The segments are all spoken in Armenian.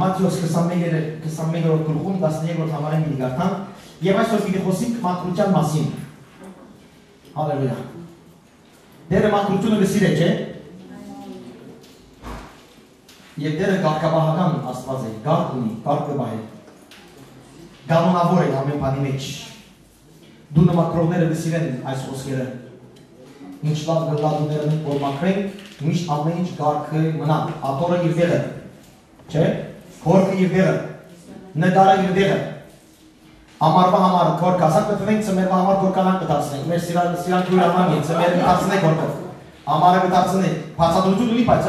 Մատթեոս 21-րդ գլխում 13-րդ համարեն մի գարտան եւ այսօր պիտի խոսենք մաքրության մասին։ Հալելույա։ Դերը մաքրությունը գսիրե, չէ՞։ Եվ դերը գարկաբահական Աստված է, գարկ ունի, գարկը բայ է։ Կանոնավոր է ամեն բանի մեջ։ Դու նմակրողները գսիրեն այս խոսքերը։ Ինչ լավ գլադուներն են, որ մաքրենք, միշտ ամեն ինչ գարկը մնա, ատորը իր դեղը, չէ՞։ Քորքը իր դեղը, նետարը իր դեղը։ Ամարվա համար քորք ասակ կտվենք, ծմերվա համար քորկանան կտացնենք, մեր սիրան գույր համար ծմերը կտացնենք քորքով, ամարը կտացնենք, բացատրություն ունի բայց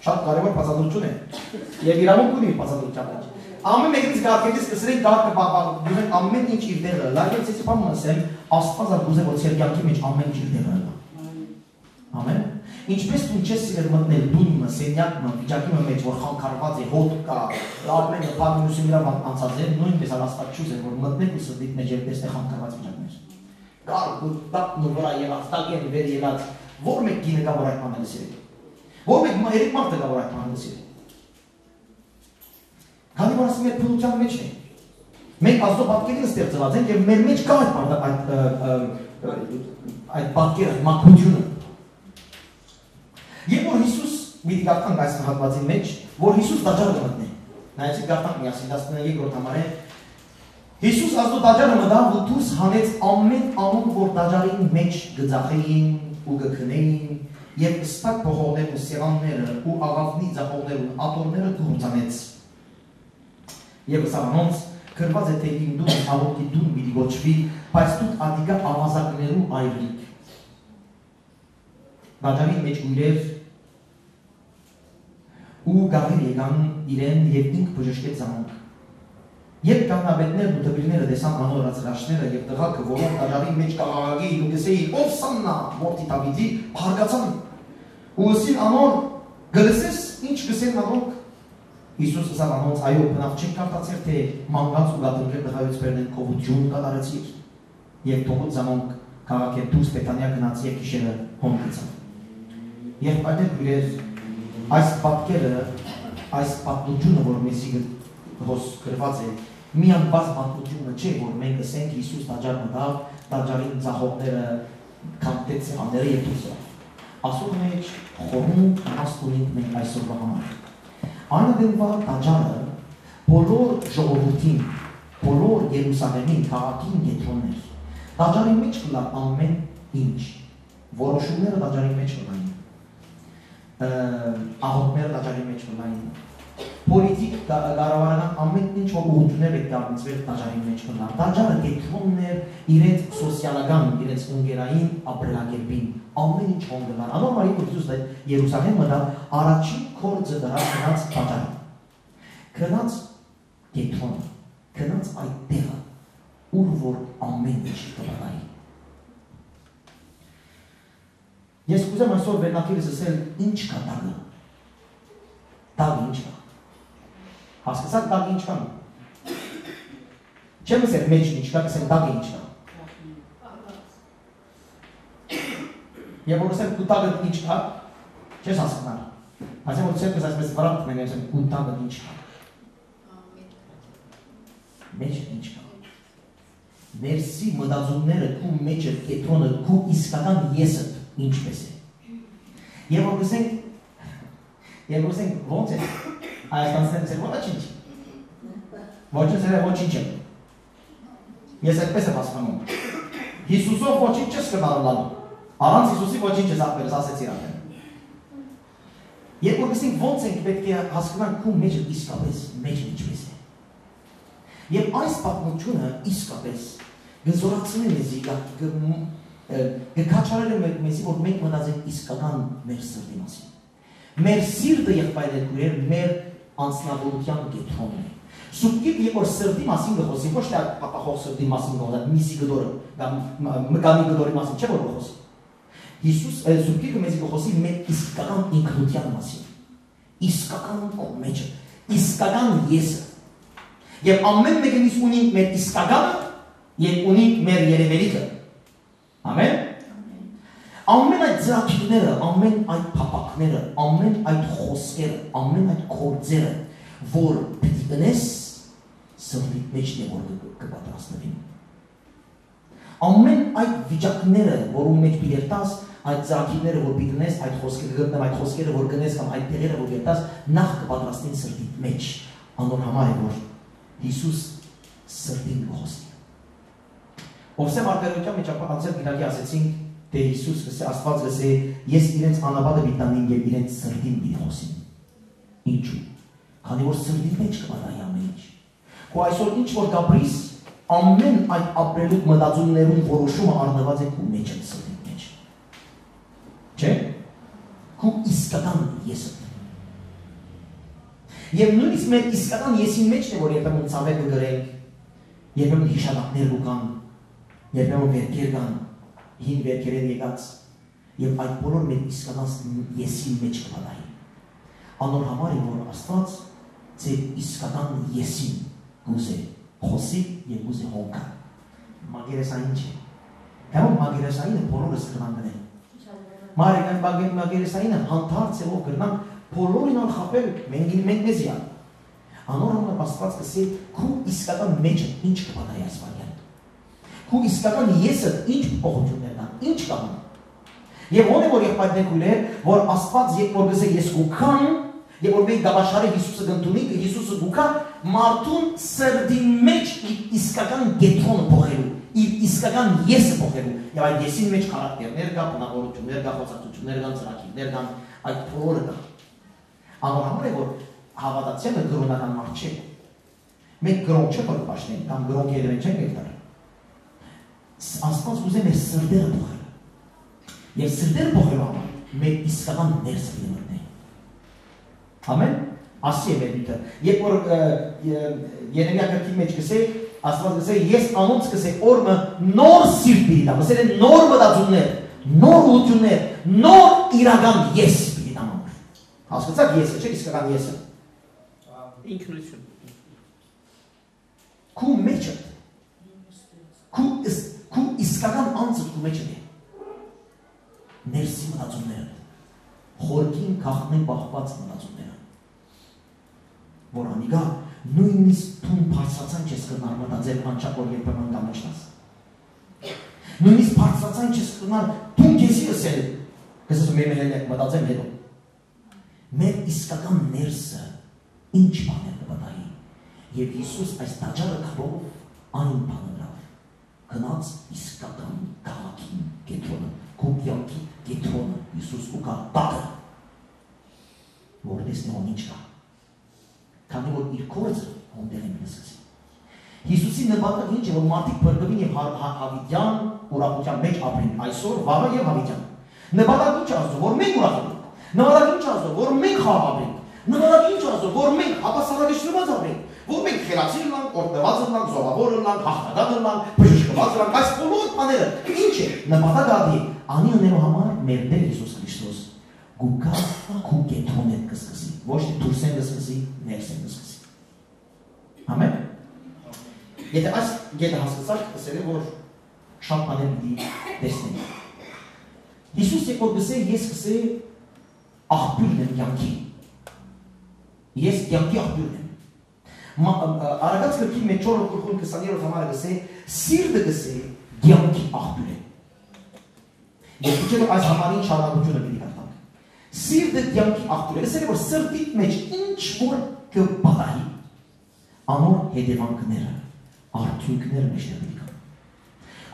շատ կարևոր բացատրություն է և իրավունք ունի բացատրության մեջ։ Ամեն մեկից գարկետից կսրենք գարկը ամեն ինչ իր դեղը, լայգել ծեսի պամ մսեմ, Աստված արգուզ է, որ ծեր կյանքի մեջ ամեն ինչ իր դեղը լա։ Ամեն։ Ինչպես դու չես սիրել մտնել դունը, սենյակը, վիճակի մեջ, որ խանգարված է, հոտ կա, ամենը բանյուսի նրա անցած է, նույնպես Աստված չուզ է, որ մտնեք ու սրտիդ մեջ և տեսնեք խանգարված վիճակներ։ Գարկ ու տապն ու վրա եղած, տագեն վեր եղած, որ մեկ գինը կա, որ այդ բանը սիրել։ Որ մեկ երեք մարդը կա, որ այդ բանը սիրել։ Քանի որ ասում մեր փնության մեջ է։ Մենք Աստծո պատկերին ստեղծված ենք և մեր մեջ կա այդ պատկերը, մաքրությունը։ Եվ որ Հիսուս մի գարտանք այս հատվածի մեջ, որ Հիսուս տաճարը մտնի։ Նայեցիք գարտանք միասին 12-րդ համարը։ Հիսուս Աստծո տաճարը մտավ ու դուրս հանեց ամեն անուն, որ տաճարին մեջ գծախեին ու գքնեին, եւ ստակ փողողներն ու սեղանները ու աղավնի ձախողներն ու ատորները դուրս հանեց։ Եվ սրանոնց գրված է թե իմ դուն հավոքի դուն մի գոչվի, բայց դուք ադիգա ավազակներու այրիկ։ Տաճարի մեջ գույրեր ու գաղիր եկան իրեն և ինք բժշկեց զանոնք։ Եվ կաննաբետներն ու դպիրները տեսան անոր ածրաշները և տղակը, որոնք տաճարի մեջ կաղաղագեին ու կսեին ով սաննա որդի Դավիթի, հարգացան ու ըսին անոր գլսես ինչ կսեն անոնք։ Հիսուս ասավ անոնց այո բնավ չեք կարդացել թե մանգանց ու գատրգեր տղայոց բերնեն կողություն կատարեցիք և թողոց զանոնք քաղաք դուրս Բեթանիա գնաց և գիշերը հոմ գցան։ Երբ այդեր գրեր այս պատկերը, այս պատմությունը, որ մեզի գրված է, միան բաց պատմությունը չէ, որ մենք ասենք Հիսուս տաճար մտավ, տաճարին ձախողները կանտեց սեղանները և դուրսը։ Ասում մեջ խորում հաստ ունենք մենք այսօրվա համար։ Այնուդենվա տաճարը բոլոր ժողովրդին, բոլոր Երուսաղեմին, քաղաքին կետրոններ։ Տաճարի մեջ կլա ամեն ինչ, որոշումները տաճարի մեջ կլային, աղոտները տաճարի մեջ կլային, պոլիտիկ կառավարական ամեն ինչ որ ուղղություններ եք դառնցվել տաճարի մեջ կլա։ Տաճարը կետրոնն էր իրենց սոցիալական, իրենց ունգերային ապրելակերպին, ամեն ինչ հոնգլան։ Անորմալ որ Հիսուս Երուսաղեմ մտավ, առաջին քորձը դրավ գնաց տաճարը։ Գնաց կետրոնը, գնաց այդ տեղը, ուր որ ամեն ինչ կլայի։ Ես կուզեմ այսօր վերնակիրս ասել ինչ կա տագը։ Տագը ինչ կա։ Հասկացաք տագը ինչ կա։ Չեմ ասել մեջ ինչ կա, ասեմ տագը ինչ կա։ Եվ որ ասեմ ու տագը ինչ կա, չես հասկանալ։ Ասեմ որ ցերկս այսպես վրանք մեն ասեմ ու տագը ինչ կա։ Մեջ ինչ կա։ Ներսի մտածումները քու մեջը կետրոնը քու իսկական եսը ինչպես է։ Եվ որ գսենք ոնց է, Հայաստանցիները ծեր ոչինչ։ Ոչինչ ոչինչ է։ Ես այդպես եմ հասկանում։ Հիսուսով ոչինչ չես կդարլալու։ Առանց Հիսուսի ոչինչ ես ապերս ասեցի արդեն։ Եվ որ գսենք ոնց ենք պետք է հասկանանք քու մեջը իսկապես մեջը ինչպես է։ Եվ այս պատմությունը իսկապես գզորացնում է մեզի գքաչարել է մեզի, որ մենք մտածենք իսկական մեր սրտի մասին։ Մեր սիրտը եղբայր է գուրեր մեր անձնավորության կետրոնն է։ Սուպկիտ երբ որ սրտի մասին գխոսի, ոչ թե ապախող սրտի մասին գխոսի, միսի գդորը, մկանի գդորի մասին չէ որ գխոսի։ Հիսուս սուպկիտը մեզի գխոսի մեր իսկական ինքնության մասին։ Իսկական կողմեջը, իսկական եսը։ Եվ ամեն մեկնից ունենք մեր իսկականը և ունենք մեր երևելիքը։ Ամեն։ Ամեն այդ ծրագիրները, ամեն այդ փապակները, ամեն այդ խոսքերը, ամեն այդ գործերը, որ պետք գնես սրտիդ մեջն է որ կպատրաստվի։ Ամեն այդ վիճակները, որում մեջ պիտի տաս, այդ ծրագիրները որ պիտի դնես, այդ խոսքերը գտնեմ, այդ խոսքերը որ գնես կամ այդ տեղերը որ գտաս, նախ կպատրաստին սրտիդ մեջ։ Անոր համար է որ Հիսուս սրտին խոսի։ Ովսե մարգարեության մեջ անցել գիրակի ասեցինք, թե Հիսուս գսե Աստված գսե, ես իրենց անաբադը բիտանին եւ իրենց սրտին պիտի խոսին։ Ինչու՞։ Քանի որ սրտին մեջ կմնայի ամեն ինչ։ Ու այսօր ինչ որ կապրիս, ամեն այդ ապրելու մտածումներում որոշումը առնված է քո մեջ սրտի մեջ։ Չէ՞։ Քո իսկական եսը։ Եվ նույնիսկ մեր իսկական եսին մեջն է որ երբեմն ցավեր կգրենք, երբեմն հիշատակներ կան, երբեմն վերքեր կան, հին վերքեր են եկած, եւ այդ բոլոր մեր իսկական եսին մեջ կմնայի։ Անոր համար է որ Աստված ձեր իսկական եսին գուզե խոսի եւ գուզե հոգա։ Մագերեսային չէ։ Կամ մագերեսայինը բոլորս կնան գնել։ Մարիգան մագերեսայինը հանդարտ ծևով կնան բոլորին անխապել մենք մեզիա։ Անոր համար Աստված կսի քու իսկական մեջը ինչ կպատահի ասվարյան։ Քու իսկական եսը ինչ փոխություններ կան, ինչ կան։ Եվ ոնե որ եղբայրներ կուներ, որ Աստված երբ որ գսե ես կուքան, եւ որ մենք գաբաշարի Հիսուսը գտնունի, Հիսուսը գուքա մարդուն սրդի մեջ իսկական գետրոնը փոխելու, իր իսկական եսը փոխելու։ Եվ այդ եսին մեջ քարակտերներ կա, բնավորություններ կա, խոսակցություններ կան, ծրագիրներ կան, այդ բոլորը կա։ Անոր համար է որ հավատացյալը գրոնական մարդ չէ։ Մենք գրոն չէ որ պաշտենք, կամ գրոն երևեն չենք եկտար։ Աստված ուզում է սրդերը փոխել։ Եվ սրդերը փոխելու համար մեր իսկական ներսը դիմել։ Ամեն, ասի է մեր բիտը։ Երբ որ Երեմիա գրքի մեջ գսե, Աստված գսե, ես անոնց գսե օրը նոր սիրտ պիտի տամ, գսել է նոր մտածումներ, նոր ուղղություններ, նոր իրական ես պիտի տամ։ Հասկացաք եսը, չէ՞ իսկական եսը։ Ինքնություն։ Քու մեջը։ Քու իսկական անձը քու մեջը է։ Ներսի մտածումները։ Խորքին քաղաքնեն բախված մտածումները։ Որ անիգա նույնիսկ թուն բարձրացան չես կնար մտածել անչափոր երբեմն կամեջնաս։ Նույնիսկ բարձրացան չես կնար թուն քեսի ասել, կսես մեր հելեք մտածել հետո։ Մեր իսկական ներսը ինչ բան է կպատահի։ Եվ Հիսուս այս տաճարը քրով այն բանը լավ։ Գնաց իսկական քաղաքին կետրոնը, կուպյանքի կետրոնը Հիսուս ու կա տակը, որ տեսնողն ինչ կա։ Քանի որ իր կորձը հոնդեղ է մնասկսի։ Հիսուսի նպատակը ինչ է, որ մարդիկ բրգվին և հավիտյան ուրախության մեջ ապրին այսօր, վաղը և հավիտյան։ Նպատակը ինչ ասում, որ մենք ուրախվենք։ Նպատակը ինչ ասում, որ մենք խաղաբենք։ Նպատակը ինչ ասում, որ մենք հապասարակշնված ապրենք, որ մենք խելացի լանք, օրդված լանք, զովավոր լանք, հաղթական լանք, բժշկված լանք, այս բոլոր բաները ինչ է։ Նպատակը ադի անի ունենու համար մեր Տեր Հիսուս Քրիստոս գուկա քու կետրոնը կսկսի, ոչ թե դուրսեն կսկսի, ներսեն կսկսի։ Ամեն։ Եթե այս գետը հասկացաք, կսել է, որ շատ բաներ պիտի տեսնենք։ Հիսուս երբ որ գսե, ես գսե աղբյուրն եմ կյանքի։ Ես կյանքի աղբյուրն եմ։ Արագած գրքի մեջ 4 գլխում 20-րդ համարը գսե, սիրտը գսե կյանքի աղբյուր է։ Ես քիչը այս համարին շարունակությունը պիտի կարդանք։ Սիրտը կյանքի աղբյուր է, ասել է որ սրտի մեջ ինչ որ կպատահի, անոր հետևանքները, արդյունքները մեջտեղ պիտի կան։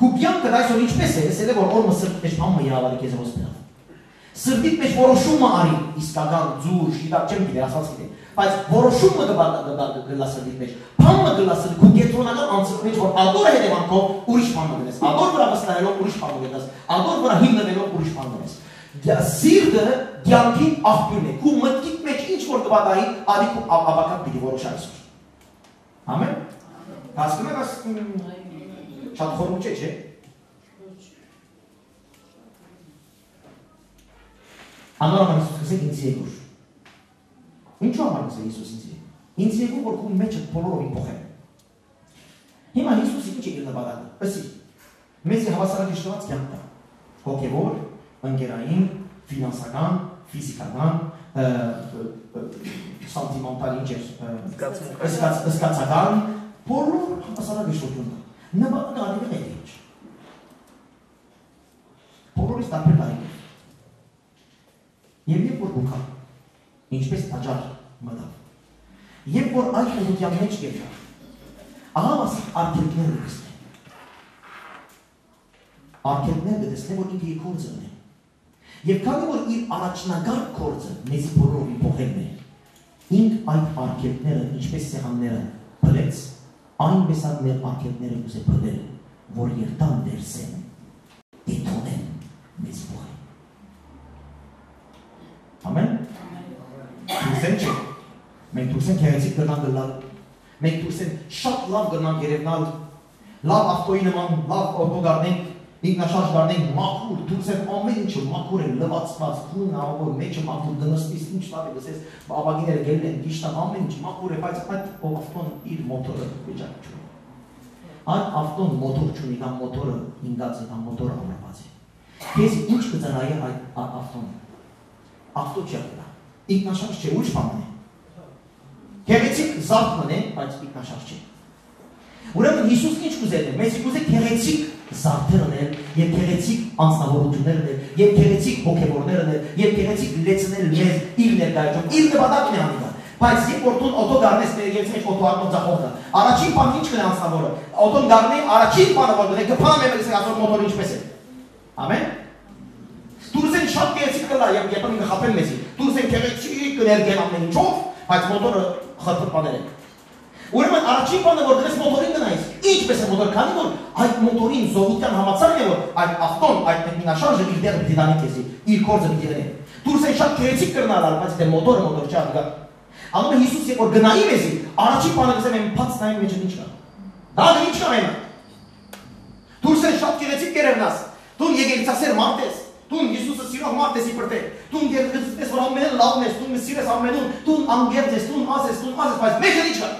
Քու կյանքը այսօր ինչպես է, ասել է որ օրը սրտի մեջ բան մյավալի քեզ ոսպերավ։ Սրտի մեջ որոշումը արի, իսկական ձուր, շիտակ չեմ գիտեր, ասած գիտե, բայց որոշումը գլա սրտի մեջ, բանը գլա սրտի, քու կետրոնական անձրտ մեջ, որ ադոր հետևանքով ուրիշ բան մտնես, ադոր վրա վստահելով ուրիշ բան մտնես, ադոր վրա հիմնվելով ուրիշ բան մտնես։ Սիրտը կյանքի աղբյուրն է, քու մտքիդ մեջ ինչ որ կպատահի, արի քու ավական պիտի որոշ այսօր։ Ամեն։ Հասկանում եք, շատ խորում չէ, չէ։ Անոր համար Հիսուս գսե ինձ եկուր։ Ինչու համար գսե Հիսուս ինձ եկուր։ Ինձ եկուր, որ քու մեջը բոլորովին փոխեմ։ Հիմա Հիսուսը ինչ է իր նպատակը։ Ըսի, մեզ հավասարակշռված կյանք տա։ Հոգևոր, ընկերային, ֆինանսական, ֆիզիկական, սանտիմենտալ ինչ զգացական բոլոր հասարակությունն նպատակը է ինչ բոլորից տարբեր տարիքով եւ երբ որ գուքա ինչպես տաճար մտավ երբ որ այդ ուղղության մեջ եկավ ահա ասի արգելքները դեսնեն արգելքները դեսնեն որ ինքը կորձ ունի եւ քանի որ իր առաջնագար կորձը մեզի բոլորովին փոխելն է ինք այդ արգելքները ինչպես սեղանները բլեց այնպես այդ մեր արգելքները ուզե բլել որ երտան դերսեն դիտոնեն մեզ փոխել ամեն դուրսեն չէ մենք դուրսեն քերեցիկ գնան գլալ մենք դուրսեն շատ լավ գնան գերևնալ լավ ավտոյի նման լավ օտո դառնենք ինքնաշարժ դառնենք մաքուր դուրսեն ամեն ինչը մաքուր է լվացված քուն ավոր մեջը մաքուր դնստից ինչ լավ է գսես բաբագիները գելն են գիշտան ամեն ինչ մաքուր է բայց այդ ավտոն իր մոտորը վիճակ չունի այդ ավտոն մոտոր չունի կամ մոտորը ինգած է կամ մոտորը ամրված է քեզ ինչ կծնայի այդ ավտոնը ավտո չի ակտա ինքնաշարժ չէ ուշ բան է քերեցիկ զարդ մնե բայց ինքնաշարժ չէ ուրեմն Հիսուսն ինչ կուզել է մեզ կուզե քերեցիկ զարդեր ունել եւ քերեցիկ անձնավորություններ ունել եւ քերեցիկ հոգեվորներ ունել եւ քերեցիկ լեցնել մեզ իր ներկայությամբ իր նպատակն է անի բայց երբ որ դու օտո դառնես մեր երկրի մեջ օտո առնող ձախողը առաջին բանը ինչ կնա անձնավորը օտոն դառնի առաջին բանը որ դու կփանը մեր ասած մոտորը ինչպես է ամեն դուրսեն շատ քերեցիկ կլա եւ երբ ինքը խափեն մեզի դուրսեն քերեցիկ կներգեն ամեն ինչով բայց մոտորը խփփաներ է ուրեմն առաջին բանը որ դրես մոտորին գնայիս ինչպես է մոտոր քանի որ այդ մոտորին զողության համացանն է որ այդ ավտոն այդ մեկնաշարժը իր դերը դիտանի քեզի իր կորձը դիտանի դուրսեն շատ քերեցիկ կրնալ բայց դե մոտորը մոտոր չի ադգա անում է Հիսուս երբ որ գնայի մեզի առաջին բանը գսեմ եմ փած նայում մեջը ինչ կա դա ինչ կա մենա դուրսեն շատ քերեցիկ կերևնաս դու եկեղեցասեր մարդ ես դու Հիսուսը սիրող մարդ ես իբրտե դու եկեղեցես որ ամեն լավն ես դու սիրես ամենուն դու անգերտ ես դու ասես բայց մեջը ինչ կա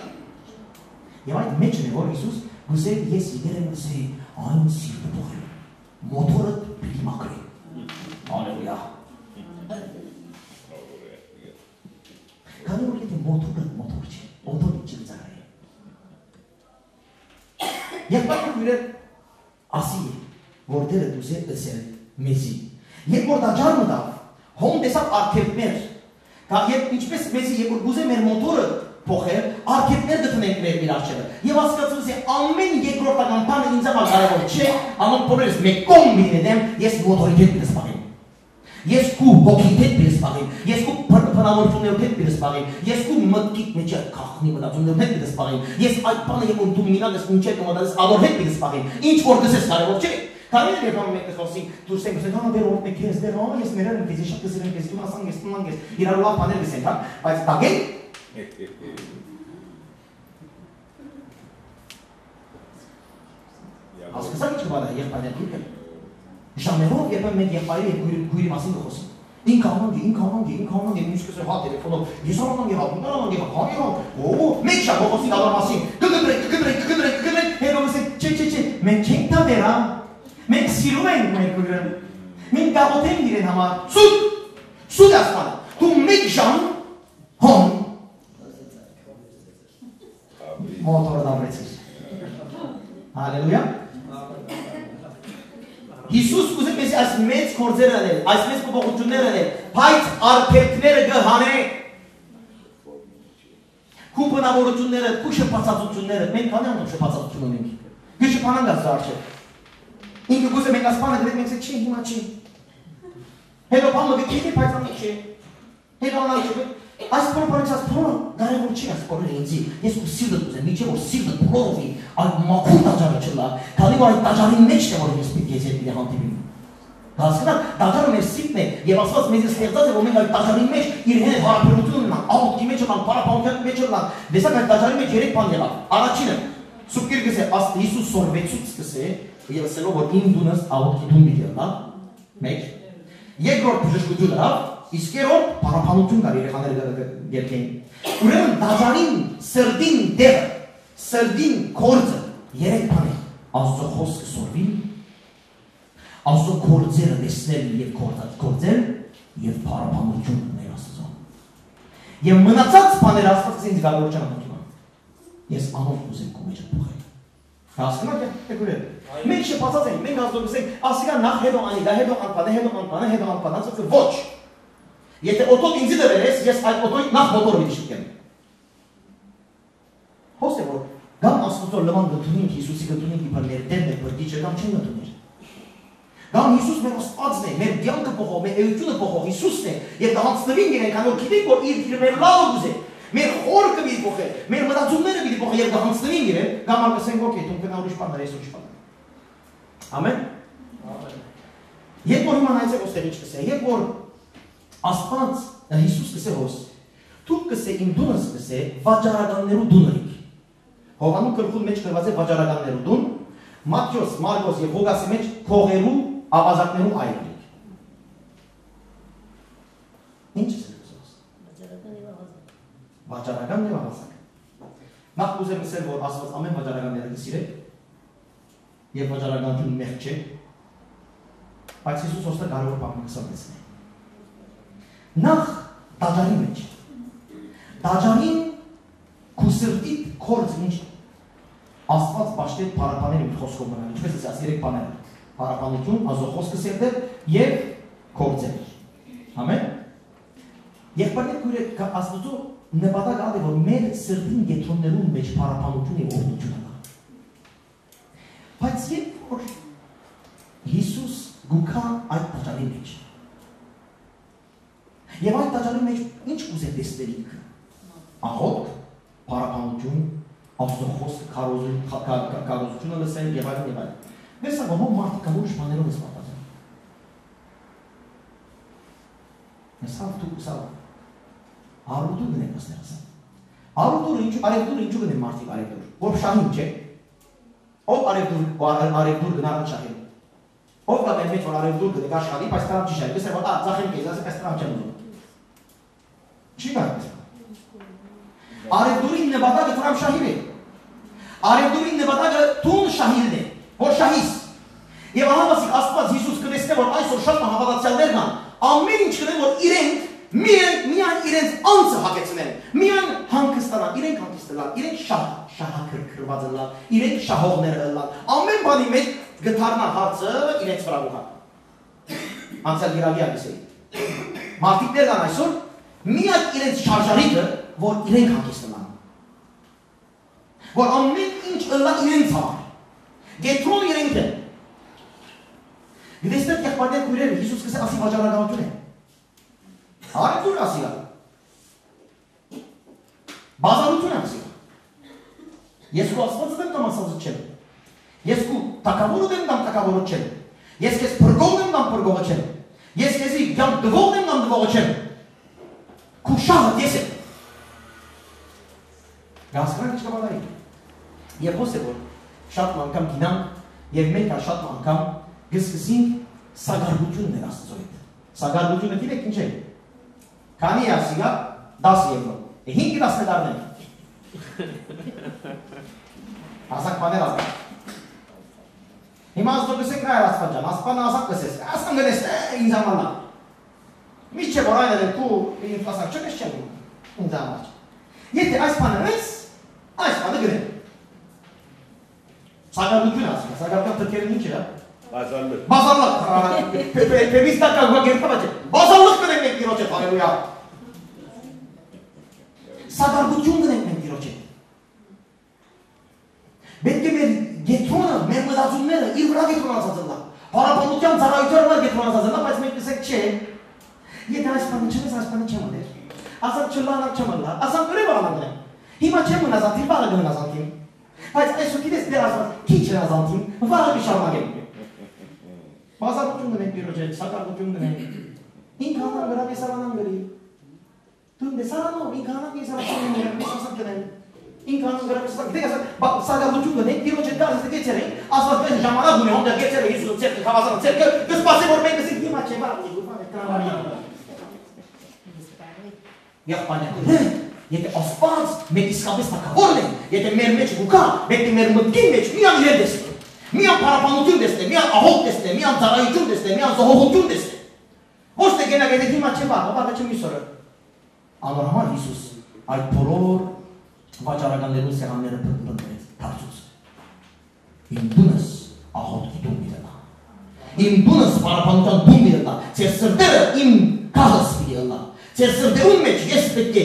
եւ այդ մեջն է որ Հիսուս գուցե ես իդերեմ գուցե այն սիրտը փոխել մոտորը պիտի մաքրի հալելույա քանի որ եթե մոտորը մոտոր չէ օտոն չի ծառայ եւ բակը վիրը ասի որ դերը դուզե դսել մեզի երբ որ դաջար մտավ հոմ տեսավ արգելքներ կամ երբ ինչպես մեզի երբ որ գուզե մեր մոտորը փոխել արգելքներ դտնենք մեր իրարջերը եւ հասկացում ես ամեն երկրորդական բանը ինձ համար կարեւոր չէ ամեն բոլորս մեկ կողմ լինեմ ես մոտորի հետ դեսպանեմ ես քու հոգի հետ դեսպանեմ ես քու բնավորություններով հետ դեսպանեմ ես քու մտքի մեջ քախնի մտածումներով հետ դեսպանեմ ես այդ բանը երբ որ դու մինանես ինչե կմտածես ավոր հետ դեսպանեմ ինչ որ դեսես կարեւոր չէ քանի որ երբ մենք խոսենք դուրս ենք ասենք հա դեր օրտնեք ես դեր հա ես մերան եմ քեզ շատ կսիրեմ քեզ դու ասան ես տնան ես իրար լավ բաներ գսենք հա բայց դագե Հասկացա՞ք ինչ բան է եղբայրներ դուք ժամերով երբ մենք եղբայրի հետ գույրի մասին խոսում ինք անանգ ինչ կսե հա տելեֆոնով ես անանգ եղավ օ մեկ շա խոսի դառ մասին կգրեք հետո չէ մենք չենք դա դերա մենք սիրում ենք մեր գույրը մենք գաղութենք իրեն համար սուտ ասպանը դու մեկ ժամ հոմ մոտորը դավրեցիր հալելույա Հիսուս կուզե մեզ այս մեծ կորձեր անել, այս մեծ փոփոխություններ անել, բայց արգելքները գհանե քու բնավորությունները, քու շփացածությունները, մենք կանանք շփացածություն ունենք։ Գշփանանք ասարչը։ Ինքը կուզե մենք ասպանը դրեք մենք չի հիմա չի։ Հետո բանը դիքի բայց ամի չի։ Հետո անալը այս պրոպորցիաս փորը դարևոր չի ասպորել ինձի։ Ես ու սիրտը դուզեմ, միջև որ սիրտը փորովի այդ մաքուր տաճարը չլա, քանի որ այդ տաճարի մեջն է որ ես պիտի ես հետ հանդիպեմ։ Հասկանա, տաճարը մեր սիրտն է եւ Աստված մեզ ստեղծած է որ մենք այդ տաճարի մեջ իր հետ հարաբերություն ունենանք, աղոթքի մեջ ունենանք, պարապանության մեջ ունենանք։ Դեսակ այդ տաճարի մեջ երեք բան եղավ։ Առաջինը Սուկիր գսե աստ Հիսուս սորվեցուց գսե եւ ասելով որ իմ դունս աղոթքի դուն մի դառնա։ Մեկ։ Երկրորդ բժշկություն ավ իսկ երրորդ պարապանություն կար երեխաները երկեն։ Ուրեմն տաճարին սրդին դերը Սրդին կորձը երեք բան է Աստծո խոսքը սորվի Աստծո կորձերը տեսնել եւ գործել եւ պարապանություն ներ Աստծո Եվ մնացած բաները Աստված ինձ գալու չան անում։ Ես անով ուզեմ քո մեջ փոխել։ Հասկանաք եք ուրել։ Մենք շփացած ենք, մենք ազդում ասիկա նախ հետո անի, դա հետո անպանը, հետո անպանը, հետո անպանը, ասած ոչ։ Եթե օտոն ինձ դրել ես, ես այդ օտոյի նախ մոտորը մի շփեմ։ Հոստե որ գամ Աստծո լման գտնին Հիսուսի գտնին իբր ներդեմ է բրդիչը կամ չեն գտնի։ Գամ Հիսուս մեր Աստվածն է, մեր կյանքը փոխող, մեր էությունը փոխող Հիսուսն է, եւ դա հանցնվին իրենք, քանի որ գիտենք որ իր մեր լավը ուզե։ Մեր խորքը մի փոխել, մեր մտածումները մի փոխել եւ դա հանցնվին իրեն, կամ արկասենք օքեյ, դու կնա ուրիշ բան ես ուրիշ բան։ Ամեն։ Ամեն։ Երբ որ իմանայց եք ոստեր ինչ կսե, երբ որ Աստված Հիսուս կսե հոս, դու կսե իմ դունս կսե վաճառականներու դունը։ Հովանու գրքում մեջ գրված է վաճառականներու դուն, Մատթեոս, Մարկոս եւ Ղուկասի մեջ քողերու ավազակներու այլ։ Ինչ է սա։ Վաճառական եւ ավազակ։ Նախ ուզեմ ասել, որ Աստված ամեն վաճառականները կսիրե եւ վաճառականությունը մեղք չէ, բայց Հիսուս ոստը կարևոր բան կսանեցնի։ Նախ դաջարի մեջ։ Դաջարին քուսրտի կորձ ինչ Աստված պաշտետ պարապաներ իմ խոսքով մնալ, ինչպես ասած երեք բաներ, պարապանություն, ազոխոսքը սերտեր և կորձեր, ամեն, և պարնետ կուրեք Աստվածո նպատակ ադե, որ մեր սրտին գետրոններուն մեջ պարապանություն և օրդություն ալա, բայց երբ որ Հիսուս գուքա այդ տաճարի մեջ, և այդ տաճարի մեջ ինչ կուզ է տեսնելիք, աղոտք, պարապանություն, Աստծո կարոզությունը լսեն եւ այլն եւ այլն։ Դեսա ոնց մարդիկ ուրիշ բաներով են զբաղված։ Նսավ դու սա արուտու դնեն ասներսա։ Արուտուրը ինչ արևդուրը ինչու գնեն մարդիկ արևդուր։ Որ շահին չէ։ Ով արևդուր գնալ շահին։ Ով կա մեջ որ արևդուր գնի աշխատի, բայց տամ չի շահի։ Դեսա որ ծախեն կեզ, ասես այստեղ չեմ ուզում։ Չի գա։ Արևդուրի նպատակը Թրամ շահին է։ Արևդուրի նպատակը տուն շահիլն է, որ շահիս։ Եվ ահավասիկ Աստված Հիսուս կտեսնե, որ այսօր շատ հավատացյալներն են, ամեն ինչ կնեն, որ իրենք միայն իրենց անձը հագեցնեն, միայն հանգստանան, իրենք հանգստանան, իրենք շահաքրքրված ըլլան, իրենք շահողներ ըլլան, ամեն բանի մեջ գթարնան հարցը իրենց վրա ուղղան։ Անցյալ գիրավի ակիսեի։ Մարդիկներն են այսօր միայն իրենց շարժարիքը, որ իրենք հանգստանան։ Որ ամեն ինչ ըլլա իրենց համար։ Գետրոն իրենք են։ Գտեսնեք եղբայրներ կույրերը, Հիսուս կսե ասի վաճառականություն է։ Արևդուր ասիա։ Բազարություն է ասիա։ Ես քո Աստվածը դեմ կամ Աստվածը չեմ։ Ես քո տակավորը դեմ կամ տակավորը չեմ։ Ես քեզ փրկողն եմ կամ փրկողը չեմ։ Ես քեզի կամ դվողն եմ կամ դվողը չեմ։ Քո շահը ես եմ։ Գասկրան ինչ կբալայի։ Եվ հոս է որ շատ անգամ գինանք և մենք շատ անգամ գսկսինք սագարգությունն էր Աստծո հետ։ Սագարգությունը գիտեք ինչ է։ Քանի է ասիգա 10 եվրո։ 5 10 դարներ։ Ասակ բաներ ասակ։ Հիմա Աստծո գսենք նայր Աստված ջան, Աստվածն ասակ գսես։ Ասան գնես ինձ համար։ Մի չէ որ այն էլ քու ինձ ասակ չես չեմ ինձ համար։ Եթե այս բանը ես, այս բանը գրեմ։ Սագարգություն ասում, սագարգական թրքերն ինչ է, Բազալլıq։ Բազալլıq, պեպիստական գերտավա չէ, բազալլıq կնենք մենք դիրոչ է, հալելույա։ Սագարգություն կնենք մենք դիրոչ է։ Պետք է մեր գետրոնը, մեր մտածումները իր վրա գետրոնացած ըլլա, հարապանության ծառայության գետրոնացած ըլլա, բայց մենք կսենք չէ, եթե այս բանը չեմ ես, այս բանը չեմ ըլեր, ասան չլանակ չեմ ըլլա, ասան ուրե բան ըլրեմ, հիմա չեմ ունազանթիմ, բաղը գնազանթիմ, բայց այսօր գիտես դեր ասված, քիչ հնազանթիմ, վաղը կշարունակեմ։ Բազարություն գնենք դիրոջ հետ, սակարգություն գնենք, ինքանան վրա կեսարանան գրի, դու դեսարանով, ինքանան կեսարանան գրի, կեսասան գնենք, ինքանան վրա կեսարանան, գիտեք ասած, սակարգություն գնենք, դիրոջ հետ գարս գեցեր ենք, ասված պես ժամանակ ունի, հոնդեր գեցեր է, Հիսուսը ծերքը, խավազանը ծերքը, կսպասի, որ մենք կսինք հիմա չէ, վաղ Եթե Աստված մեր իսկապես թագավորն է, եթե մեր մեջ գուկա, պետք է մեր մտքի մեջ միան իրեն տեսնի, միան պարապանություն տեսնի, միան ահող տեսնի, միան ծառայություն տեսնի, միան զոհողություն տեսնի։ Ոչ թե գնա գետե հիմա չէ վաղը չեմ իսորը։ Անորհամար Հիսուս այդ բոլոր վաճառականներուն սեղանները փնտրեց, դարձուց։ Իմ դունս աղոթքի դուն դիլա։ Իմ դունս պարապանության դուն դիլա։ Ձեր սրտերը իմ կաղս դիլա։ Ձեր սրտերուն մեջ ես պետք է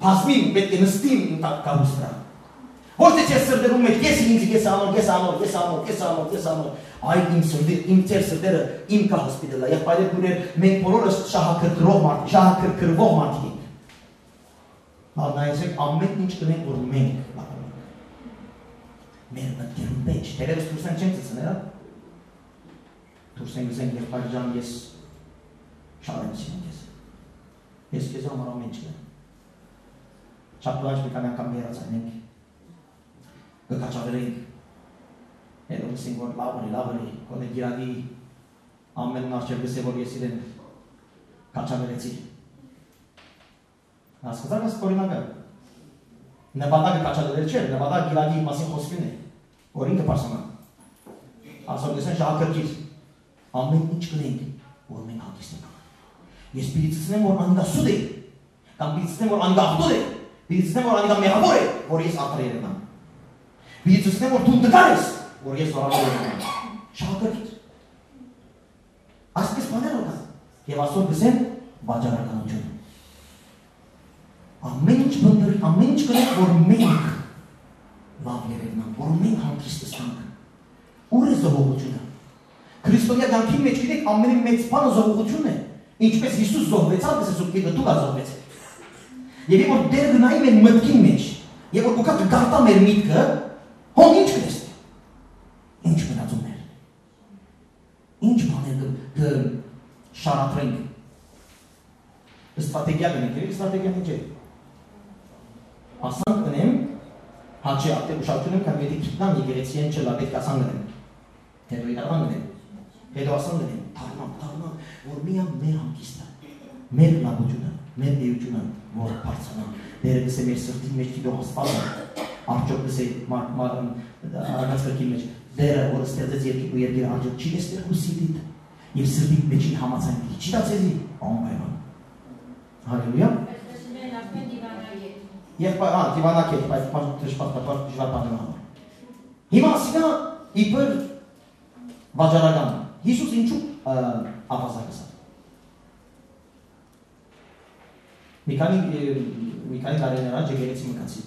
փասմին, պետք է նստիմ իմ կաղուսրա։ Ոչ թե ձեր սրտերուն մեջ ես անոր, այ իմ ձեր սրտերը իմ կաղս դիլա։ Եղբայրեր դուներ մենք բոլորս շահակրկրվող մարդիկ ենք։ Նայեցեք ամեն ինչ կնենք, որ մենք մեր մտքերում մեջ, թերևս դուրսենք չենք ծծնել, դուրսենք գսենք եղբայր ջան, ես շատ եմ սիրում քեզ, ես քեզ համար ամեն ինչ կնեմ, շատ լավ մի քանի անգամ հեռացանենք, կկաչավերենք, հետո գսենք որ լավ էլի, գոնե գիրադի ամենն արջև գսե որ ես իրեն կաչավերեցի, հասկացաք ես օրինակը, նպատակը կաչադերել չէ, նպատակ գիրագի մասին խոսքին է, որ ինքը պարսանա, ասով դեսեն շահակրկիր, ամեն ինչ կնենք, որ մենք հանգիստ ենք։ Ես պիտի ցցնեմ, որ անգա սուդ է, կամ պիտի ցցնեմ, որ անգա աղտոտ է, պիտի ցցնեմ, որ անգա մեղավոր է, որ ես աղտրեր եմ։ Պիտի ցցնեմ, որ դու դկար ես, որ ես վարավոր եմ։ Շահակրկիր։ Այսպես բաներ որ կա, և ասով գսեն վաճառականություն։ Ամեն ինչ բնդրի, ամեն ինչ կնենք, որ մենք լավ երևնանք, որ մենք հանգիստ ստանք։ Ուր է զոհողությունը։ Քրիստոնյա կյանքի մեջ գիտեք ամենի մեծ բանը զոհողությունն է։ Ինչպես Հիսուս զոհվեցավ, դες ու դու զոհվեցեք։ Եվ որ դեր գնայի մեր մտքի մեջ, եւ որ ուղղակի կգարտա մեր միտքը, հո ինչ կտեսնի։ Ինչ մնացում էր։ Ինչ բաներ կշարադրենք։ Ստրատեգիա գնենք, ստրատեգիան ինչ է։ Ասանք գնեմ, հաճի ատե ուշադրություն եմ, կամ եթե գիտնամ եկեղեցի են չլա, պետք ասան գնեմ, հետո իտարվան գնեմ, հետո ասան գնեմ, թարնամ, որ միան մեր հանգիստը, մեր լավությունը, մեր էությունը, որ պարցանա, դերը գսե մեր սրտի մեջ գիտող ասպալը, արդյոք գսե արգած կրքի մեջ, դերը, որ ստեղծեց երկիք ու երկիր արդյոք չի դեստեղ ու սիտիտ, և սրտի մեջին համացանքի, չի դացեզի, անպայման, հալելույա, դիվանակետ, դժվարպանեմ համար։ Հիմա ասինա իպր վաճարական, Հիսուս ինչու ավազակսա։ Մի քանի տարիներ առաջ եկեղեցի մկացի։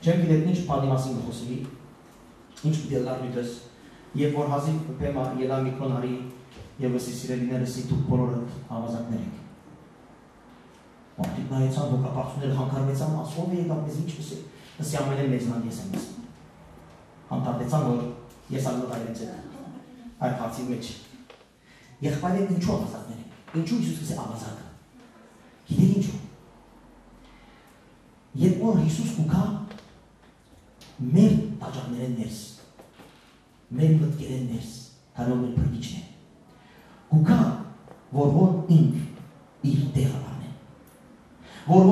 Չեմ գիտեմ ինչ բանի մասին կխոսի, ինչ դելար նույնպես, երբ որ հազիվ պեմա ելա միկրոնարի և վսի սիրելիները սիտուկ բոլորը ավազակներ ենք։ Մարդիկ նայեցան, հոգապարծուները հանգարվեցան, ասով է եկավ մեզ ինչպես է, նսի ամեն մեզնան ես եմ ես։ Հանդարտեցան, որ ես ալոտ այրեց այդ հարցի մեջ։ Եղբայրեք ինչու ավազակներ են, ինչու Հիսուս կսե ավազակը, գիտեք ինչու։ Երբ որ Հիսուս կուկա, մեր տաճարներեն ներս, մեր մտկերեն ներս, կարոն մեր պրգիչն է։ Կուկա, որ հոն ինք իր տեղը որ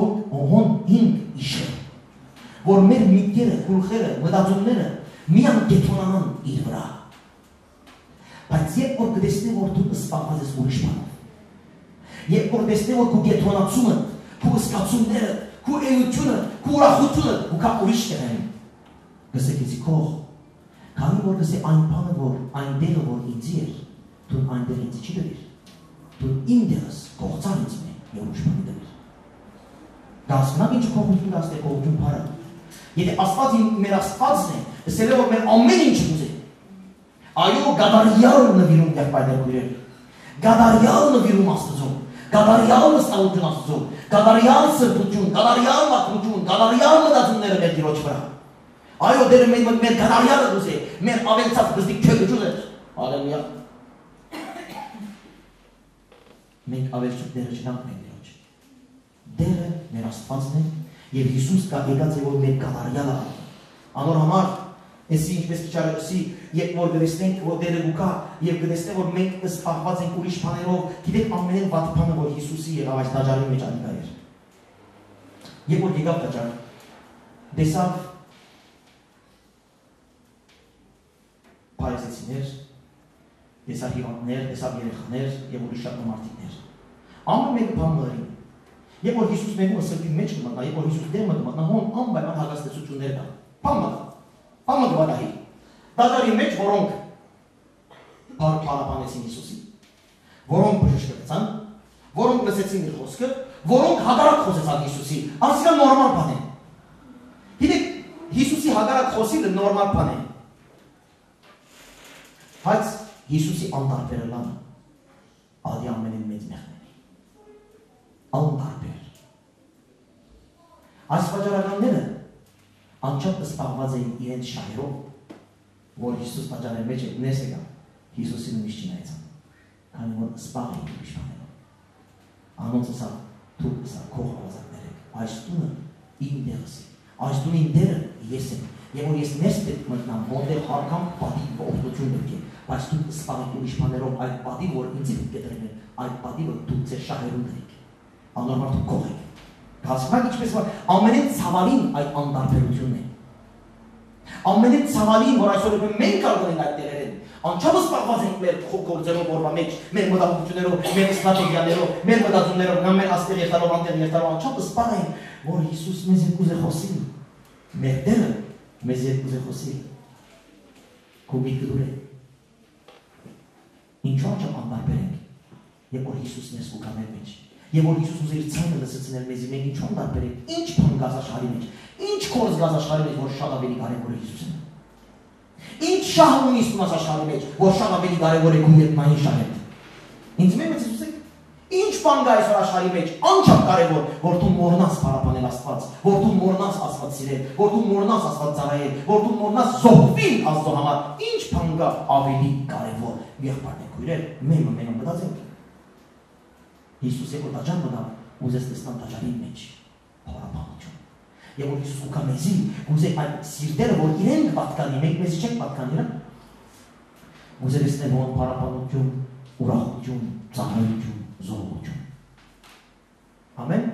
հոն ինք իշը, որ մեր միտքերը, գուլխերը, մտածումները միան գետոնանան իր վրա։ Բայց երբ որ կտեսնի, որ դու սպաղված ես ուրիշ բանով, երբ որ տեսնի, որ քու գետոնացումը, քու սկացումները, քու էությունը, քու ուրախությունը, ու կա ուրիշ տեղեն, գսեք եսի կող, քանի որ գսե այն բանը, որ այն դեղը, որ ինձի էր, դու այն դեղ ինձի չի դվիր, դու իմ դեղս կողծար ինձ մե, և ուրիշ բանի դվիր։ Գասնակ ինչ կողություն դաստ է կողություն պարը։ Եթե ասված մեր ասվածն է, ասել է որ մեր ամեն ինչ ուզ է։ Այո գադարյալ նվիրում եղբայրներ կուրեր, գադարյալ նվիրում աստծում, գադարյալ նստալություն աստծում, գադարյալ սրբություն, գադարյալ մաքրություն, գադարյալ մտածումները մեր Տիրոջ վրա։ Այո դերը մեր գադարյալը ուզ է, մեր ավելցած գզդիկ չգջուզ է։ Հալելույա։ Մենք ավելչուկները չնանք մեր Տիրոջ։ Դերը մեր աստվածն է, և Հիսուս կա եկած է, որ մեր գադարյալը անոր համար, էսի ինչպես կիչարեցի, երբ որ գտեսնենք, որ դերը գուկա, և գտեսնենք, որ մենք սպաղված ենք ուրիշ բաներով, գիտեք ամենեն վատ բանը, որ Հիսուսի եղավ այս տաճարի մեջ անիկա էր։ Երբ որ եկավ տաճար, տեսավ փարիսեցիներ, տեսավ հիվանդներ, տեսավ երեխաներ և ուրիշ շատ մարդիկներ։ Ամեն մեկը բան մղրին։ Երբ որ Հիսուս մեկը սրտի մեջ կմտնա, երբ որ Հիսուս դեր մտնա, հոն անպայման հագաստեցություններ կան։ Պամը գվադահի։ Դատարի մեջ, որոնք պարապանեցին Հիսուսին, որոնք բժշկվեցան, որոնք լսեցին իր խոսքը, որոնք հակառակ խոսեցան Հիսուսի, ասիկա նորմալ բան է։ Գիտեք, Հիսուսի հակառակ խոսիլը նորմալ բան է։ Բայց Հիսուսի անտարբերը լանը, ադի ամենին մեծ մեղների։ Անտարբեր։ Այս վաճարականները անչափ սպաղված էին իրենց շահերով, որ Հիսուս վաճարել մեջ է նես եկա, Հիսուսին ումիշ չնայեցան, քանի որ սպաղ էին ումիշ բաներով։ Անոնց սա, թուք սա քող ավազակներ եք, այս տունը իմ դեղս է, այս տունի իմ դերը ես եմ, և որ ես ներս պետք մտնամ, ոնտեղ հարկամ պատիվ օգնություն պետք է, բայց դուք սպաղ եք ումիշ բաներով այդ պատիվ, որ ինձի պետք է դրեն է, այդ պատիվը դուք ձեր շահերում դրեք, անորմալ դուք քող եք։ Հասկացաք ինչպես որ ամենից ցավալին այդ անտարբերությունն է։ Ամենից ցավալին, որ այսօր մենք կարող ենք այդ տեղերեն, անչափ սպառված ենք մեր գործերով օրվա մեջ, մեր մտահոգություններով, մեր ստրատեգիաներով, մեր մտածումներով, մեր աստեղ երթալով, անտեղ երթալով, անչափ սպառ ենք, որ Հիսուս մեզ երկուզ է խոսի։ Մեր Տերը մեզ երկուզ է խոսի։ Քո միտքը դուր է։ Ինչու անչափ անտարբեր ենք, երբ որ Հիսուսն է զգուկա մեր մեջ։ Եվ որ Հիսուս ուզեր ցանը լսեցնել մեզի, մենք ինչ անտարբեր ենք, ինչ բան գազ աշխարհի մեջ, ինչ կորձ գազ աշխարհի մեջ, որ շատ ավելի կարևոր է Հիսուսը։ Ինչ շահ ունի Հիսուս աշխարհի մեջ, որ շատ ավելի կարևոր է քո ետնային շահը։ Ինձ մենը Հիսուսը ինչ բան գա այսօր աշխարհի մեջ, անչափ կարևոր, որ դու մոռնաս փառապանել Աստված, որ դու մոռնաս Աստված սիրել, որ դու մոռնաս Աստված ծառայել, որ դու մոռնաս զոհվել Աստծո համար, ինչ բան գա ավելի կարևոր։ Եղբայրներ, քույրեր, մենք մտածենք Հիսուս եկո տաճան մնա, ուզես տեսնամ տաճարի մեջ, փառապանություն։ Եվ որ Հիսուս ուկա մեզի, ուզե այդ սիրտերը, որ իրենք պատկանի, մենք մեզի չենք պատկանի, ուզե տեսնել հոն փառապանություն, ուրախություն, ծառայություն, զոհություն։ Ամեն։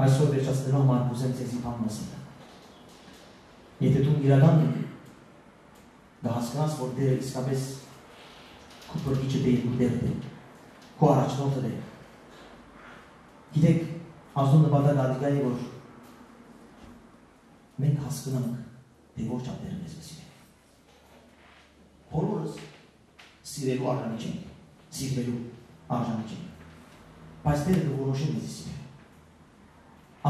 Այսօր վերջացնելու համար ուզեմ ձեզի բան ասել։ Եթե դու իրական հասկանաս, որ դերը իսկապես քո բրդիչը դե ու դերը դե, քո առաջնորդը դե։ Գիտեք, ազդու նպատակ ադիգա է, որ մենք հասկանանք, թե որ չապ դերը մեզ կսիրել։ Բոլորս սիրելու արժանի չենք, սիրվելու արժանի չենք, բայց դերը կորոշի մեզի սիրել։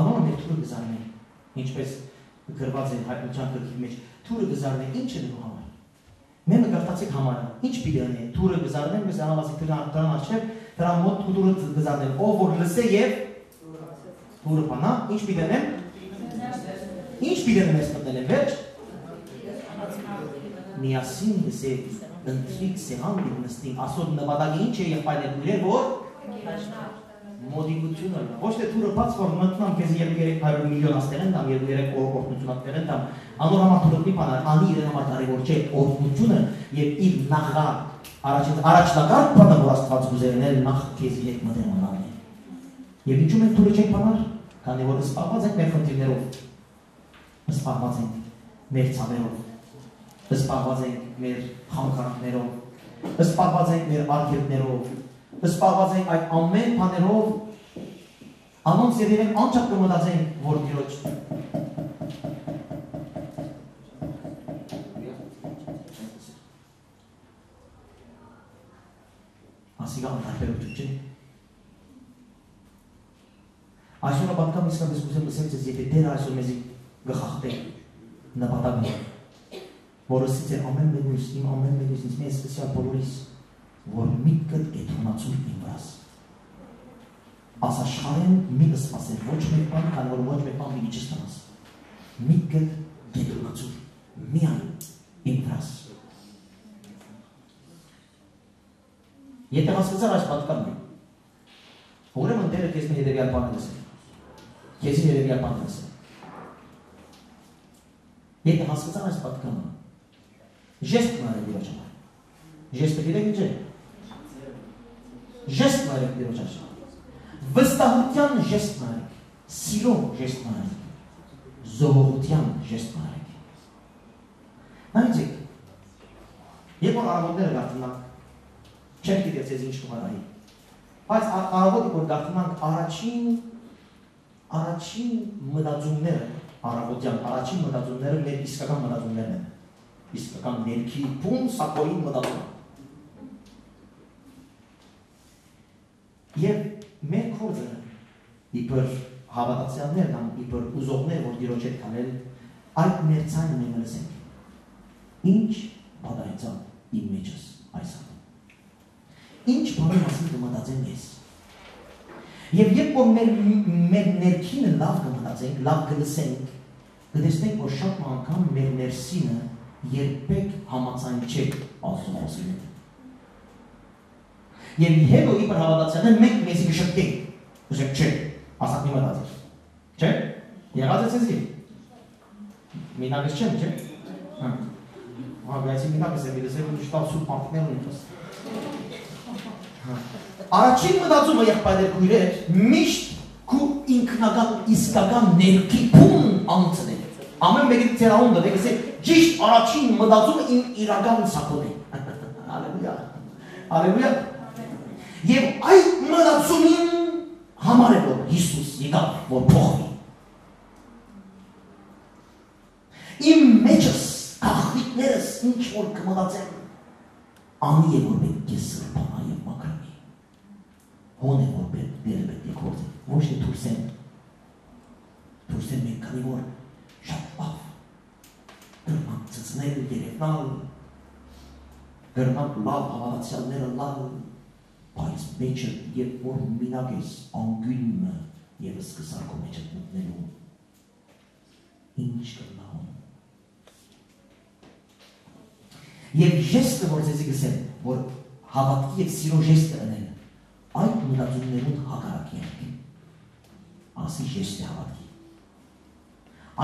Անոնը մեր թուրը գզարն է, ինչպես գրված է հայտնության գրքի մեջ, թուրը գզարն է ինչ է նելու համար։ Մենք գարտացեք համարը, ինչ պիտի թուրը գզարնեն, mēs անավազիկ դրան աչև, դրա մոտ թուրը գզարնեն, ով որ լսե եւ թուրը բանա, ինչ պիտի անեն։ Ինչ պիտի անեն ես մտնել են վերջ։ Միասին լսե ընտրիկ սեղան նստին, ասոտ նպատակը ինչ է եղբայրներ դուրեր, որ մոդիկությունը, ոչ թե թուրը բաց որ մտնամ քեզ 300 միլիոն աստեղեն դամ, 2-3 օրհնություն աստեղեն դամ, անոր համար թուրը մի բան անի իրեն համար կարևոր չէ օրհնությունը եւ իր նախա առաջնակարգ բանը որ Աստված գուզերնել նախ քեզ հետ մտել անալն է։ Եվ ինչու մենք թուրը չենք բանալ, քանի որ սպառված ենք մեր խնդիրներով, սպառված ենք մեր ցավերով, սպառված ենք մեր խանգարումներով, սպառված ենք մեր արգելքներով, սպառված ենք այդ ամեն բաներով, անոնց երևեն անչափ կմտածենք, որ Տիրոջ ասիկա անտարբերություն չէ։ Այսօր նպատակամ իսկապես կուզեմ լսեմ ձեզ, եթե դերը այսօր մեզի գխախտել նպատակը, որը սից է ամեն մենույս, իմ ամեն մենույս, ինձ մեր սպեսիալ բոլորիս, որ միտքդ էթոնացուր իմ վրաս։ Ասաշխարեն միտը սպասել, ոչ մեկ բան, քան որ ոչ մեկ բան մի չստանաս։ Միտքդ էթոնացուր, միան իմ վրաս։ Եթե հասկացար այս պատկանը, ուրեմն դերը քեզ մի հետևյալ բան լսել, քեզի հետևյալ բան լսել։ Եթե հասկացար այս պատկանը, ժեստ նարեք դիրոջ համար։ Ժեստը գիտեք ինչ է։ Ժեստ նարեք դիրոջ համար։ Վստահության ժեստ նարեք, սիրո ժեստ նարեք, զոհողության ժեստ նարեք։ Նայեցեք, երբ որ առավոտները գարտնակ, չեք գիտեք ձեզ ինչ կվարայի։ Բայց առավոտի որ դարձնում ենք առաջին մտածումները, առավոտյան առաջին մտածումները մեր իսկական մտածումներն են։ Իսկական ներքի բուն սակոյի մտածում։ Եվ մեր կորձը իբր հավատացյալներ կամ իբր ուզողներ, որ դիրոջ հետ կանել, այդ ներցանը մենք լսենք։ Ինչ բադայցան իմ մեջս այս հատը։ Ինչ բանի մասին կմտածեմ ես։ Եվ երբ որ մեր ներքինը լավ կմտածենք, լավ կլսենք, կտեսնենք, որ շատ անգամ մեր ներսինը երբեք համաձայն չէ Աստծո խոսքի հետ։ Եվ հետո իբր հավատացյալներ մենք մեզի կշտկենք, կշենք չէ, ասած մի մտածել, չէ, եղած է ցեզի, մինագս չեմ, չէ, բայց մինագս է միլսել ու շտավ սուր պանքներ ունիքս։ Առաջին մտածումը եղբայրեր քույրեր, միշտ քու ինքնական իսկական ներքի բուն անցն է։ Ամեն մեկի ծերաունդը դեկսե ճիշտ առաջին մտածումը իմ իրական սակոն է։ Հալելույա։ Հալելույա։ Եվ այդ մտածումին համար է որ Հիսուս եկավ որ փոխվի։ Իմ մեջս աղվիկներս ինչ որ կմտածեմ անի է որ պետք է սրբանա եւ մաքրվի։ Հոն է որ պետք է գործի։ Ոչ թե դուրսեն մենք քանի որ շատ լավ գրնանք ծծնել, երևնալ, գրնանք լավ հավատացյալները լավ, բայց մեջը երբ որ մինակ ես անգույնը եվս կսարկո մեջը մտնելու, ինչ կրնահոն։ Եվ ժեստը որ ձեզի գսեմ, որ հավատքի և սիրո ժեստը ընել, այդ մտածումներուն հակարակ եղք, ասի ժեստ է հավատքի։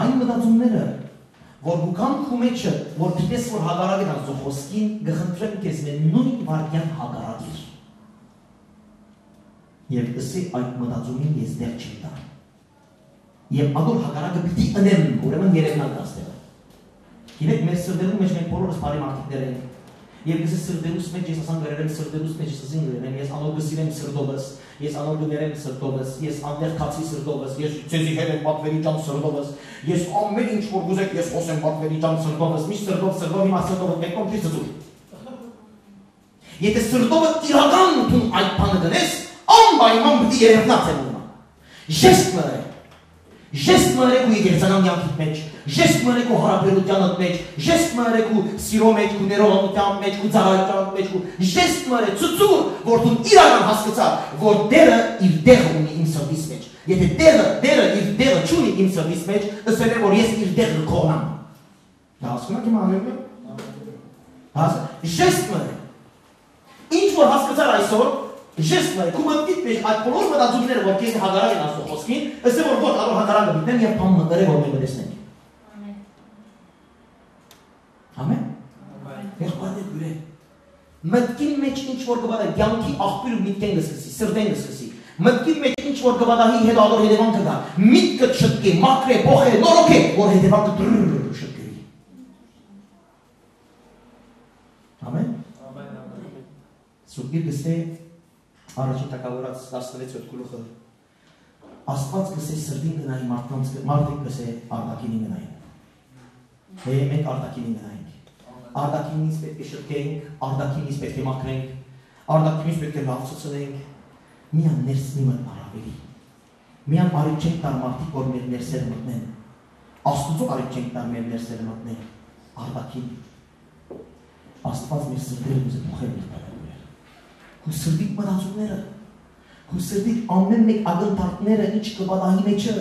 Այն մտածումները, որ հուկան քու մեջը, որ գիտես որ հակարակ են Աստծո խոսքին, գխնդրեմ քեզ մեն նույն վարդյան հակարակիր։ Եվ ըսի այդ մտածումին ես դեր չեմ տա։ Եվ ադոր հակարակը պիտի ընեմ, ուրեմն երևնալ դաստեղը։ Գիտեք, մեր սրդերու մեջ մենք բոլորս բարի մարդիկներ ենք։ Եվ գսի սրդերուս մեջ ես ասան գրել եմ, սրդերուս մեջ ես ասին գրել եմ, ես անոր գսիրեմ սրդովս, ես անոր գներեմ սրդովս, ես անտեղ կացի սրդովս, ես ցեզի հետ եմ պատվերի ճան սրդովս, ես ամեն ինչ որ գուզեք ես խոսեմ պատվերի ճան սրդովս, միշտ սրդով հիմա սրդովը մեկում չի ծծուր։ Եթե սրդովը իրական դու այդ բանը դնես, անպայման պիտի երևնաց է մնա։ Ժեստ մնա Ժեստ մնարեք ու եկեղեցական կյանքի մեջ, ժեստ մնարեք ու հարաբերությանդ մեջ, ժեստ մնարեք ու սիրո մեջ, ու ներողության մեջ, ու ծառայության մեջ, ժեստ մնարեք ցուցուր, որ դու իրական հասկացար, որ Տերը իր դեղը ունի իմ սրտիս մեջ։ Եթե Տերը իր դեղը չունի իմ սրտիս մեջ, ըստ է որ ես իր դեղը կողնամ։ Հասկանում եք իմ անելը։ Ժեստ մնարեք։ Ինչ որ հասկացար այսօր, ժեստ մնարեք, ու մտքիդ մեջ այդ բոլոր մտածումները, որ քեզ հակարակ են Աստծո խոսքին, ըստ է որ ոչ ալոր հակարակը բիտնեն եւ բան մտերը որ մենք տեսնենք։ Ամեն։ Եղբայրներ գուրե։ Մտքին մեջ ինչ որ կբադա, կյանքի աղբյուրը միտքեն կսկսի, սրտեն կսկսի։ Մտքին մեջ ինչ որ կբադահի հետ ալոր հետևանքը կա, միտքը չտկի, մաքրե, փոխե, նորոգե, որ հետևանքը շտկի։ Ամեն։ Սուտիր գսե առաջին թակավորած 16-րդ գլուխը Աստված գսե սրտին գնայի մարդիկ գսե արտաքինին գնային։ Մենք արտաքինին գնայինք։ Արտաքինից պետք է շտկենք, արտաքինից պետք է մաքրենք, արտաքինից պետք է լավ ցուցենք։ Միան ներսնի մտ առավելի։ Միան արիք չենք տար մարդիկ, որ մեր ներսերը մտնեն։ Աստուծո արիք չենք տար մեր ներսերը մտնեն։ Արտաքին։ Աստված մեր սրտերը ուզե փոխել իր բանալուներ։ Ու սրտիկ մտածումները, ու սրտիկ ամեն մեկ ակնթարթները ինչ կբադահի մեջը,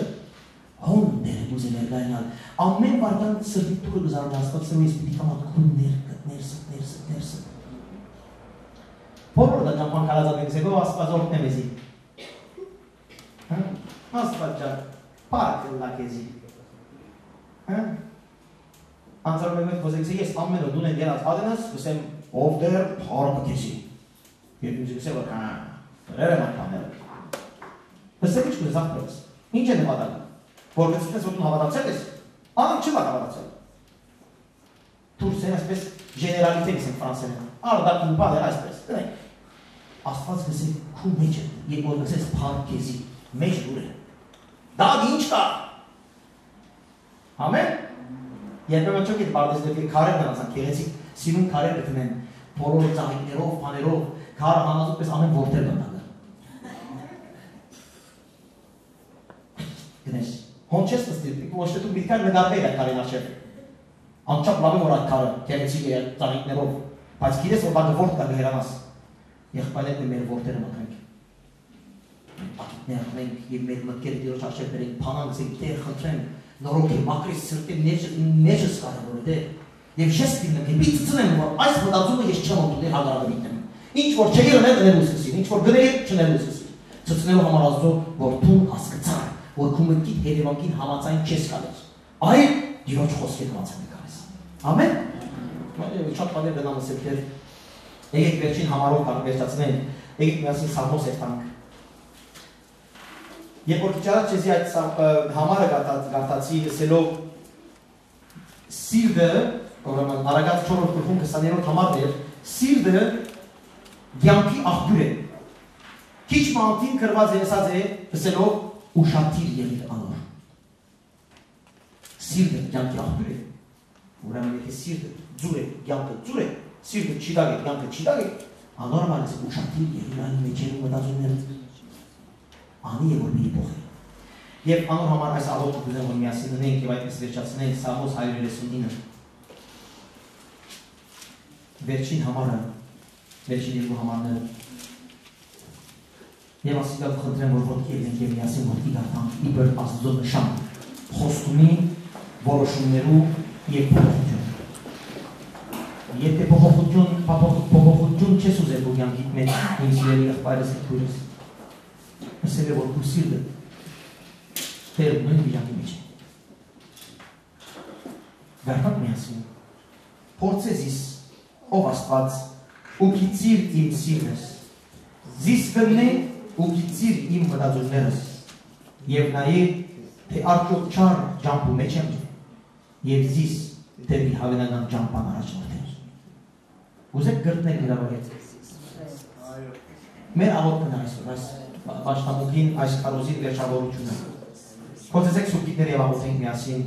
հոն դերը ուզե ներգայնալ, ամեն վարդան սրտիկ տուրը գզարն Աստված սրո ես պիտի կամատ քուն ներսը։ Բոլոր դա ճամպան կարազատ եկսեգով Աստված որդն է մեզի։ Աստված ճան, պարկ լա կեզի։ Անցարում եմ խոսեք ես ամեն օր դուն են դերած ադենաս, վսեմ ով դեր պարկը կեզի։ Եվ ինձ գսե որ ռեր եմ այդպաները։ Վսեմ ինչ կուզես աղբերս, ինչ է նպատակը, որ գծպես որ դու հավատացել ես, անում չլա հավատացել։ Թուրսեն այսպես ժեներալիտե գսենք ֆրանսերեն, արդակին բաներ այսպես, դնենք։ Աստված գսի քու մեջը, երբ որ գսես փառք քեզի, մեջ դուր է։ Դա ինչ կա։ Ամեն։ Երբեմն չոք այդ բարդեսների քարերն անցան, գեղեցիկ սիրուն քարեր գտնեն, բոլոր ծաղիկներով, բաներով, քարը համազուտ պես ամեն որտեղ բանալը։ Գնես, հոնչես նստիր, ոչ թե դու միտքար նկատել այդ քարին արչև։ Անչափ լավ է որ այդ քարը գեղեցիկ է ծաղիկներով, բայց գիտես որ բանը որտ կա գերանաս։ Եղբայրներն մեր որտերը մտնենք։ Ակիտներ մենք եւ մեր մտքերը դիրոջ արժեք բերենք, փանանք ենք դեր խնդրեմ, նորոգի մակրիս սրտի ներժս կարևոր է։ Եվ ես դիմնեմ, մի ծծնեմ որ այս մտածումը ես չեմ ընդունել հագարավիտեմ։ Ինչ որ չէի ունել դնելու սկսին, ինչ որ գնել չնելու սկսին։ Ծծնելու համար ազդու որ դու հասկացար, որ քո մտքի հետևանքին համաձայն չես գալիս։ Այլ դիրոջ խոսքեր համաձայն գալիս։ Ամեն։ Բայց շատ բաներ դրանց սերտեր։ Եկեք վերջին համարով վերջացնենք, եկեք միասին Սամոս երթանք։ Երբ որ քիչ առաջ ես այդ համարը գարտացի լսելով սիրտը, ուրեմն Արագած 4-րդ գլխում 20-րդ համարն էր, սիրտը կյանքի աղբյուր է։ Քիչ մարդին գրված է ասած է լսելով ուշադիր եղիր անոր։ Սիրտը կյանքի աղբյուր է։ Ուրեմն եթե սիրտը ձուր է, կյանքը ձուր է, սիրտը չիդագ է, կյանքը չիդագ է, անորմալ է ուշադիր եղիր այն մեջերում մտածումները։ Անի է որ մի փոխի։ Եվ անոր համար այս աղոթքը դուք որ միասին ունենք եւ այդպես վերջացնենք Սամոս 139։ Վերջին համարը, վերջին երկու համարները։ Եվ ասիկա խնդրեմ որ ոտքի ելենք եւ միասին ոտքի գարտանք իբր Աստծո նշան, խոստումի, որոշումներու եւ փոխություն։ Եթե փոխություն չես ուզել քո կյանքի մեջ, ինձ սիրելի եղբայրս եւ քույրս։ Ասել է որ քո սիրտը դեր նույն վիճակի մեջ է։ Գարտանք միասին։ Փորձես ով Աստված ու գիծիր իմ սիրտս։ Զիս կնե ու գիծիր իմ մտածումներս։ Եվ նայե թե արդյոք չար ջամփու մեջ եմ եւ զիս դեպի հավանական ջամփան առաջնորդել։ Ուզեք գրտնեք գրավագետ։ Մեր աղոթքն այսօր այս Պաշտամուքին այս կարոզի վերջավորությունը։ Խոսեցեք սուբկիտներ և աղոթենք միասին։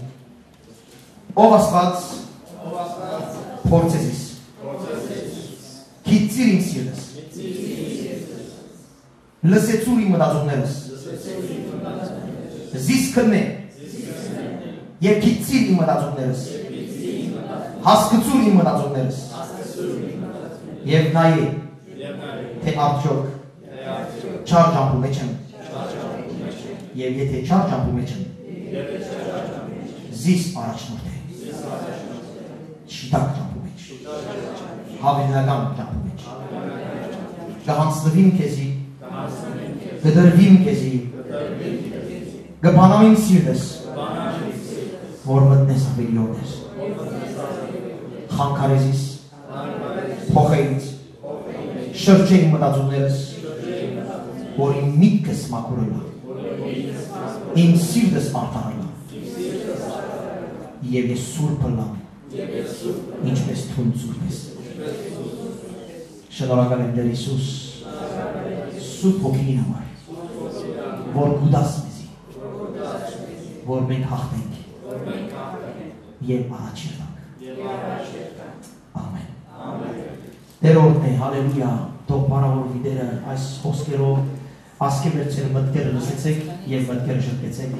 Ով Աստված փորձես գիծիր իմ սիրտս, լսեցուր իմ մտածումներս, զիս քննե և գիծիր իմ մտածումներս, հասկացուր իմ մտածումներս և նայե թե արդյոք չար ջամփու մեջ եմ եւ եթե չար ջամփու մեջ եմ զիս առաջնորդ է շիտակ ջամփու մեջ հավանական ջամփու մեջ կհանձնվիմ քեզի կդրվիմ քեզի կբանամ իմ սիրտս որ մտնես ավելի օրներ խանգարեզիս փոխեից շրջեի մտածումներս որ իմ միտքս մաքուրելա, իմ սիրտս արդարելա, և ես սուրբ լամ, ինչպես թույն սուրբ ես։ Շնորհակալ եմ Տեր Հիսուս, սուրբ հոգին համար, որ գուդաս մեզի, որ մենք հաղթենք և առաջ եղանք։ Ամեն։ Տերորդն է, հալելույա, թող բարավորվի Տերը այս խոսքերով ասկե վերցել մտքերը լսեցեք և մտքերը շտկեցեք։